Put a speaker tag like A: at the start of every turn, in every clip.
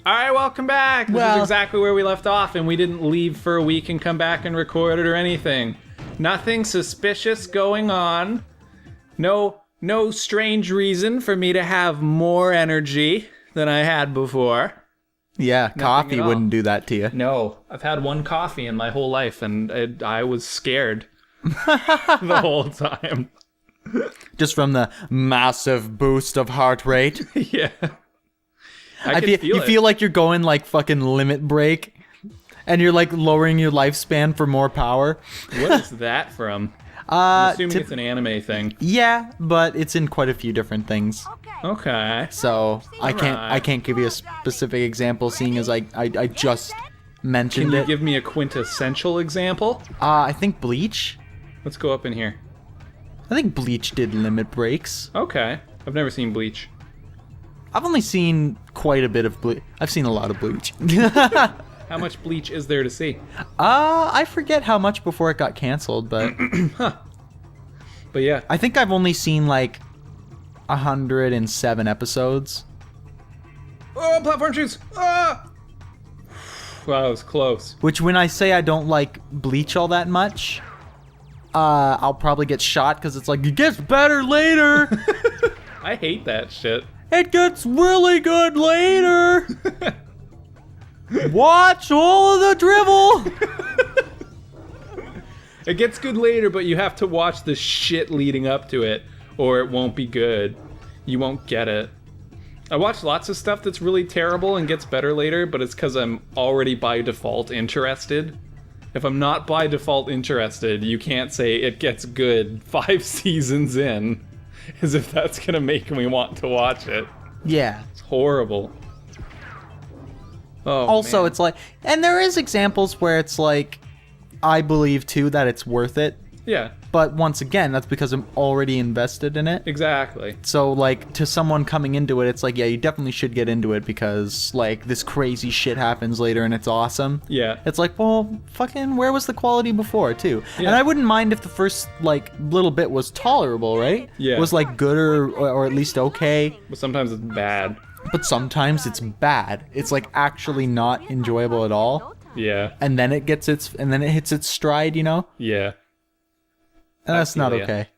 A: All right, welcome back. This is exactly where we left off, and we didn't leave for a week and come back and record it or anything. Nothing suspicious going on. No strange reason for me to have more energy than I had before.
B: Yeah, coffee wouldn't do that to you.
A: No, I've had one coffee in my whole life, and I was scared the whole time.
B: Just from the massive boost of heart rate.
A: Yeah.
B: You feel like you're going like fucking limit break, and you're like lowering your lifespan for more power.
A: What is that from? I'm assuming it's an anime thing.
B: Yeah, but it's in quite a few different things.
A: Okay.
B: So I can't give you a specific example, seeing as I just mentioned it.
A: Can you give me a quintessential example?
B: I think Bleach.
A: Let's go up in here.
B: I think Bleach did limit breaks.
A: Okay. I've never seen Bleach.
B: I've only seen quite a bit of Bleach. I've seen a lot of Bleach.
A: How much Bleach is there to see?
B: I forget how much before it got canceled, but...
A: Huh. But yeah.
B: I think I've only seen like 107 episodes.
A: Oh, platform shoes! Ah! Wow, that was close.
B: Which, when I say I don't like Bleach all that much, I'll probably get shot because it's like, it gets better later!
A: I hate that shit.
B: It gets really good later! Watch all of the drivel!
A: It gets good later, but you have to watch the shit leading up to it, or it won't be good. You won't get it. I watch lots of stuff that's really terrible and gets better later, but it's because I'm already by default interested. If I'm not by default interested, you can't say it gets good 5 seasons in, as if that's gonna make me want to watch it.
B: Yeah.
A: It's horrible. Oh,
B: also,
A: man.
B: It's like, and there is examples where it's like, I believe too that it's worth it.
A: Yeah.
B: But once again, that's because I'm already invested in it.
A: Exactly.
B: So, like, to someone coming into it, it's like, yeah, you definitely should get into it because, like, this crazy shit happens later and it's awesome.
A: Yeah.
B: It's like, well, fucking, where was the quality before, too?
A: Yeah.
B: And I wouldn't mind if the first, like, little bit was tolerable, right?
A: Yeah.
B: Was, like, good or at least okay.
A: But sometimes it's bad.
B: But sometimes it's bad. It's, like, actually not enjoyable at all.
A: Yeah.
B: And then it hits its stride, you know?
A: Yeah.
B: And that's not okay.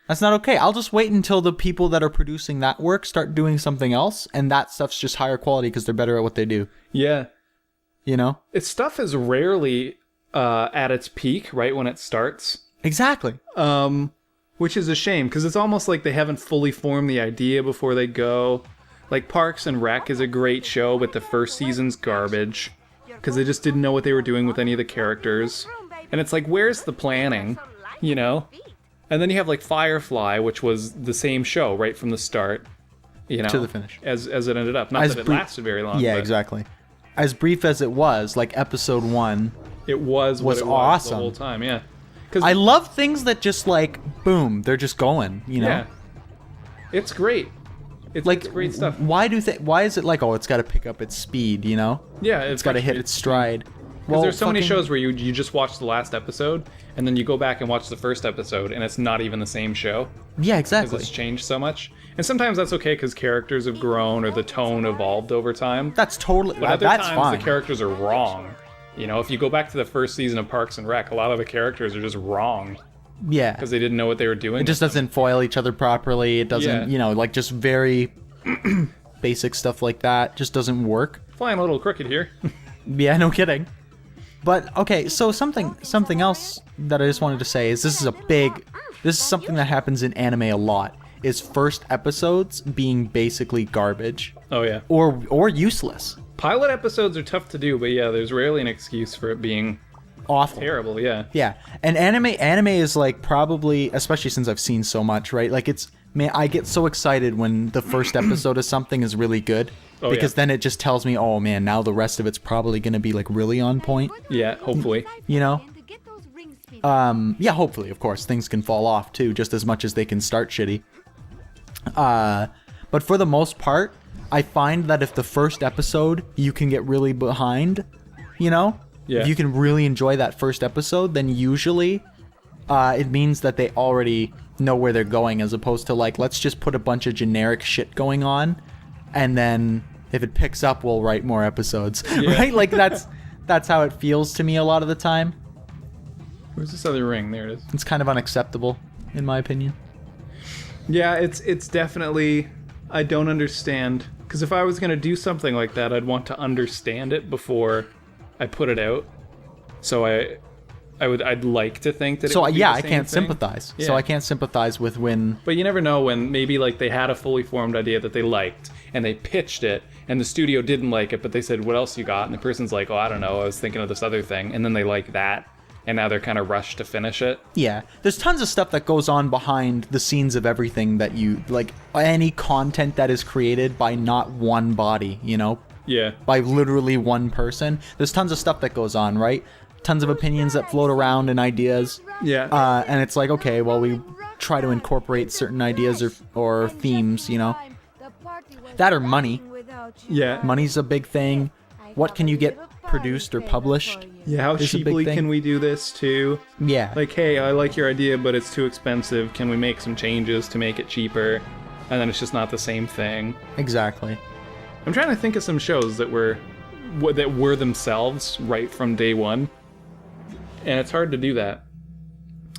B: That's not okay. I'll just wait until the people that are producing that work start doing something else, and that stuff's just higher quality because they're better at what they do.
A: Yeah.
B: You know?
A: Its stuff is rarely at its peak right when it starts.
B: Exactly.
A: Which is a shame, because it's almost like they haven't fully formed the idea before they go. Like, Parks and Rec is a great show, but the first season's garbage. Because they just didn't know what they were doing with any of the characters. And it's like, where's the planning? You know? And then you have, like, Firefly, which was the same show right from the start. You know?
B: To the finish.
A: As it ended up. Not that it lasted very long.
B: Yeah,
A: but
B: exactly. As brief as it was, like, episode 1...
A: It was
B: awesome
A: the whole time, yeah.
B: I love things that just, like, boom, they're just going, you know?
A: Yeah. It's great. It's great stuff.
B: Why is it like, oh, it's got to pick up its speed, you know?
A: Yeah,
B: it's got to hit its stride.
A: Because there's so many shows where you just watch the last episode, and then you go back and watch the first episode, and it's not even the same show.
B: Yeah, exactly.
A: Because it's changed so much. And sometimes that's okay because characters have grown or the tone evolved over time.
B: That's totally...
A: But other
B: that's
A: times
B: fine.
A: the characters are wrong. You know, if you go back to the first season of Parks and Rec, a lot of the characters are just wrong.
B: Yeah.
A: Because they didn't know what they were doing.
B: It just doesn't foil each other properly. It doesn't, you know, like just very basic stuff like that just doesn't work.
A: Flying a little crooked here.
B: Yeah, no kidding. But, okay, so something else that I just wanted to say is this is something that happens in anime a lot, is first episodes being basically garbage.
A: Oh, yeah.
B: Or useless.
A: Pilot episodes are tough to do, but yeah, there's rarely an excuse for it being
B: awful.
A: Terrible, yeah.
B: Yeah. And anime is like probably, especially since I've seen so much, right? Like man, I get so excited when the first episode of something is really good.
A: Oh,
B: because
A: yeah.
B: then it just tells me, oh man, now the rest of it's probably going to be like really on point.
A: Yeah, hopefully.
B: You know? Yeah, hopefully, of course. Things can fall off too, just as much as they can start shitty. But for the most part, I find that if the first episode you can get really behind, you know?
A: Yeah.
B: If you can really enjoy that first episode, then usually it means that they already know where they're going, as opposed to like, let's just put a bunch of generic shit going on, and then If it picks up, we'll write more episodes.
A: Yeah.
B: Right? Like, that's how it feels to me a lot of the time.
A: Where's this other ring? There it is.
B: It's kind of unacceptable, in my opinion.
A: Yeah, it's definitely... I don't understand. Because if I was going to do something like that, I'd want to understand it before I put it out. So I'd like to think that it would be the
B: I
A: same
B: can't
A: thing.
B: sympathize.
A: Yeah.
B: So I can't sympathize with when...
A: But you never know when maybe like they had a fully formed idea that they liked and they pitched it and the studio didn't like it, but they said, what else you got? And the person's like, oh, I don't know, I was thinking of this other thing. And then they like that. And now they're kind of rushed to finish it.
B: Yeah, there's tons of stuff that goes on behind the scenes of everything that you... Like, any content that is created by not one body, you know?
A: Yeah.
B: By literally one person. There's tons of stuff that goes on, right? Tons of opinions that float around and ideas.
A: Yeah.
B: And it's like, okay, well, we try to incorporate certain ideas or themes, you know? That or money.
A: Yeah.
B: Money's a big thing. What can you get produced or published?
A: Yeah, how
B: is a big
A: cheaply
B: thing.
A: can we do this too?
B: Yeah.
A: Like, hey, I like your idea, but it's too expensive. Can we make some changes to make it cheaper? And then it's just not the same thing.
B: Exactly.
A: I'm trying to think of some shows that were themselves right from day one. And it's hard to do that.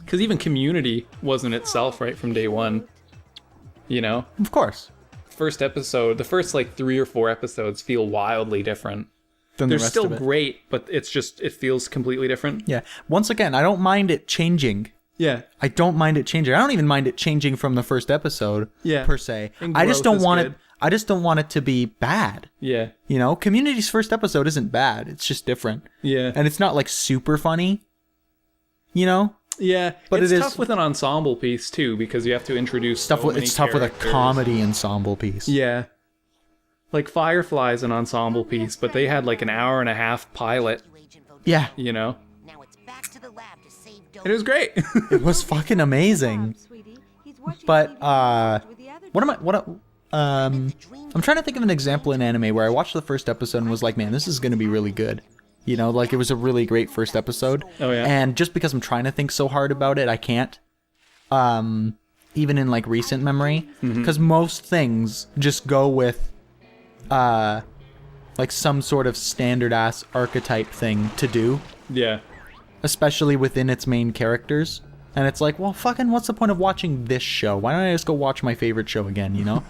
A: Because even Community wasn't itself right from day one. You know?
B: Of course.
A: First episode, the first like 3 or 4 episodes feel wildly different.
B: Than
A: They're
B: the rest
A: still
B: of it.
A: great, but it feels completely different.
B: Yeah. Once again, I don't mind it changing.
A: Yeah.
B: I don't mind it changing. I don't even mind it changing from the first episode,
A: Yeah.
B: per se.
A: And
B: I just
A: growth
B: don't
A: is
B: want
A: good.
B: it. I just don't want it to be bad.
A: Yeah.
B: You know, Community's first episode isn't bad. It's just different,
A: Yeah.
B: and it's not like super funny. You know,
A: Yeah,
B: But
A: it's
B: it is-
A: tough with an ensemble piece too because you have to introduce
B: stuff.
A: so many
B: It's tough with a
A: characters.
B: comedy ensemble piece.
A: Yeah, like Firefly's an ensemble piece, but they had like an hour and a half pilot.
B: Yeah,
A: You know,
C: Now it's back to the lab to save
A: and it was great.
B: it was fucking amazing. But what am I? I'm trying to think of an example in anime where I watched the first episode and was like, man, this is gonna be really good. You know, like it was a really great first episode.
A: Oh, yeah.
B: And just because I'm trying to think so hard about it, I can't. Even in like recent memory, because most things just go with, like some sort of standard ass archetype thing to do,
A: Yeah,
B: especially within its main characters. And it's like, well, fucking, what's the point of watching this show? Why don't I just go watch my favorite show again? You know?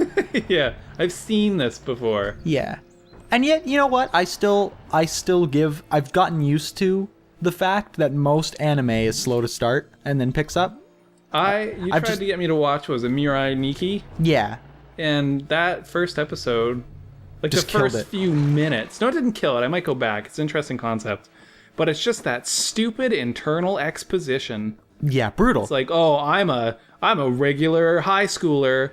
A: yeah, I've seen this before.
B: Yeah. And yet, you know what? I've gotten used to the fact that most anime is slow to start and then picks up.
A: You
B: I've
A: tried
B: just-
A: to get me to watch, was it Mirai Nikki?
B: Yeah.
A: And that first episode, like
B: Just
A: the
B: killed
A: first
B: it.
A: few minutes, no, it didn't kill it. I might go back. It's an interesting concept. But it's just that stupid internal exposition.
B: Yeah, brutal.
A: It's like, oh, I'm a regular high schooler.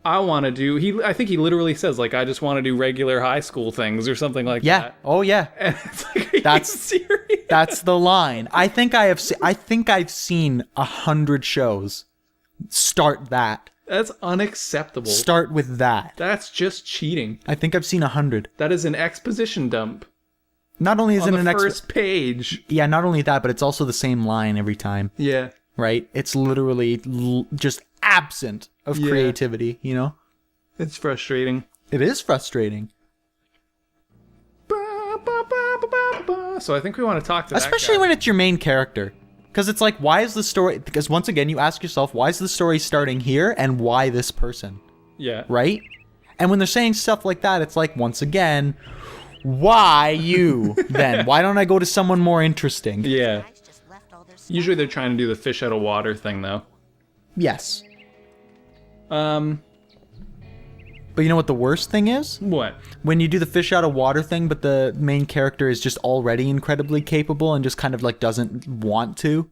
A: I want to do. I think he literally says like, I just want to do regular high school things or something like
B: yeah.
A: that.
B: Oh, yeah.
A: And it's like, are
B: That's-
A: you serious?
B: That's the line. I think I've seen 100 shows start that.
A: That's unacceptable.
B: Start with that.
A: That's just cheating.
B: I think I've seen 100.
A: That is an exposition dump
B: Not only is
A: on
B: it
A: the
B: an
A: first page.
B: yeah, not only that, but it's also the same line every time,
A: Yeah.
B: right? It's literally just absent of
A: Yeah.
B: creativity, you know?
A: It's frustrating.
B: It is frustrating.
A: So I think we want to talk to that
B: Especially
A: guy.
B: when it's your main character. Because it's like, why is the story... Because once again, you ask yourself, why is the story starting here and why this person,
A: Yeah.
B: right? And when they're saying stuff like that, it's like, once again, why you then? Why don't I go to someone more interesting?
A: Yeah.
C: Guys just left all their
A: Usually they're trying to do the fish out of water thing though.
B: Yes.
A: But
B: But you know what the worst thing is?
A: what?
B: When you do the fish out of water thing, but the main character is just already incredibly capable and just kind of like doesn't want to.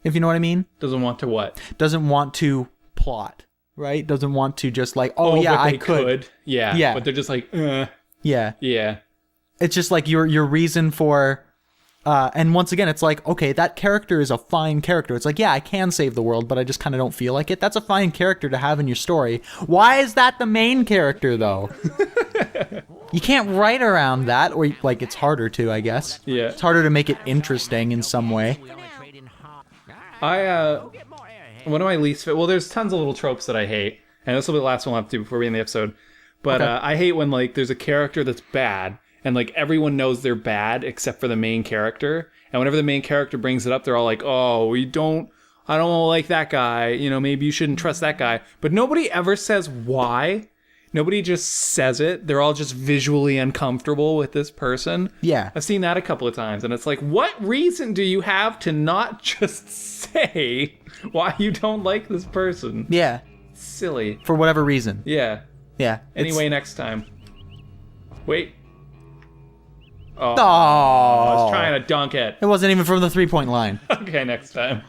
B: If you know what I mean?
A: Doesn't want to what?
B: Doesn't want to plot, right? Doesn't want to just like, oh, yeah,
A: but
B: I
A: they
B: could.
A: Yeah.
B: Yeah.
A: But they're just like,
B: Yeah.
A: yeah.
B: It's just like your reason for... and once again, it's like, okay, that character is a fine character. It's like, yeah, I can save the world, but I just kind of don't feel like it. That's a fine character to have in your story. Why is that the main character, though? You can't write around that, or, like, it's harder to, I guess.
A: Yeah.
B: It's harder to make it interesting in some way.
A: One of my least well, there's tons of little tropes that I hate, and this will be the last one I'll have to do before we end the episode. But
B: Okay.
A: I hate when like there's a character that's bad and like everyone knows they're bad except for the main character. And whenever the main character brings it up, they're all like, "Oh, I don't like that guy. You know, maybe you shouldn't trust that guy." But nobody ever says why. Nobody just says it. They're all just visually uncomfortable with this person.
B: Yeah.
A: I've seen that a couple of times, and it's like, what reason do you have to not just say why you don't like this person?
B: Yeah.
A: Silly.
B: For whatever reason.
A: Yeah.
B: Yeah.
A: Anyway, next time. Wait. Oh,
B: Oh.
A: I was trying to dunk it.
B: It wasn't even from the 3-point line.
A: Okay, next time.